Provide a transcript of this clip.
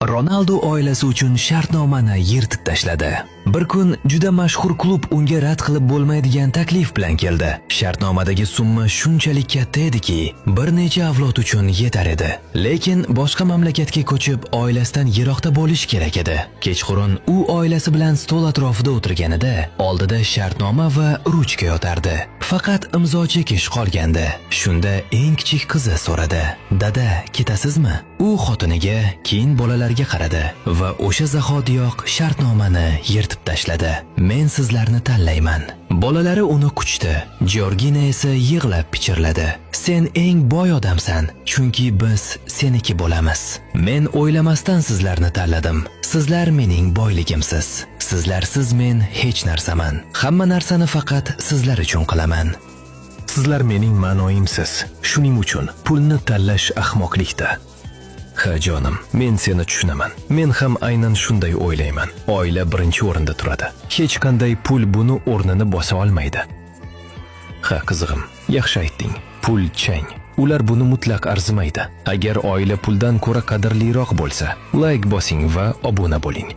Ronaldo oilasi uchun shartnomani yirtib tashladi. Bir kun juda mashhur klub unga rad qilib bo'lmaydigan taklif bilan keldi. Shartnomadagi summa shunchalik katta ediki, bir necha avlod uchun yetar edi. Lekin boshqa mamlakatga ko'chib, oilasidan yiroqda bo'lish kerak edi. Kechqurun u oilasi bilan stol atrofida o'tirganida, oldida shartnoma va ruchka yotardi. Faqat imzo chekish qolgandi. Shunda eng kichik qizi so'radi: "Dada, ketasizmi?" U xotiniga, keyin bolalarga qaradi va o'sha zahotiyoq shartnomani yirtib tashladi. "Men sizlarni tanlayman." Bolalari uni quchdi. Georgina esa yig'lab pichirladi: "Sen eng boy odamsan, chunki biz seniki bo'lamiz. Men o'ylamasdan sizlarni tanladim. Sizlar mening boyligimsiz. Sizlarsiz men hech narsaman. Hamma narsani faqat sizlar uchun qilaman. Sizlar mening ma'noyimsiz. Shuning uchun pulni tanlash ahmoqlikda." Ha jonim, men seni tushunaman. Men ham aynan shunday o'ylayman. Oila birinchi o'rinda turadi. Hech qanday pul buni o'rnini bosa olmaydi. Ha qizig'im, yaxshi aytding. Pul chang. Ular buni mutlaq arzimaydi. Agar oila puldan ko'ra qadrliroq bo'lsa, like bosing va obuna bo'ling.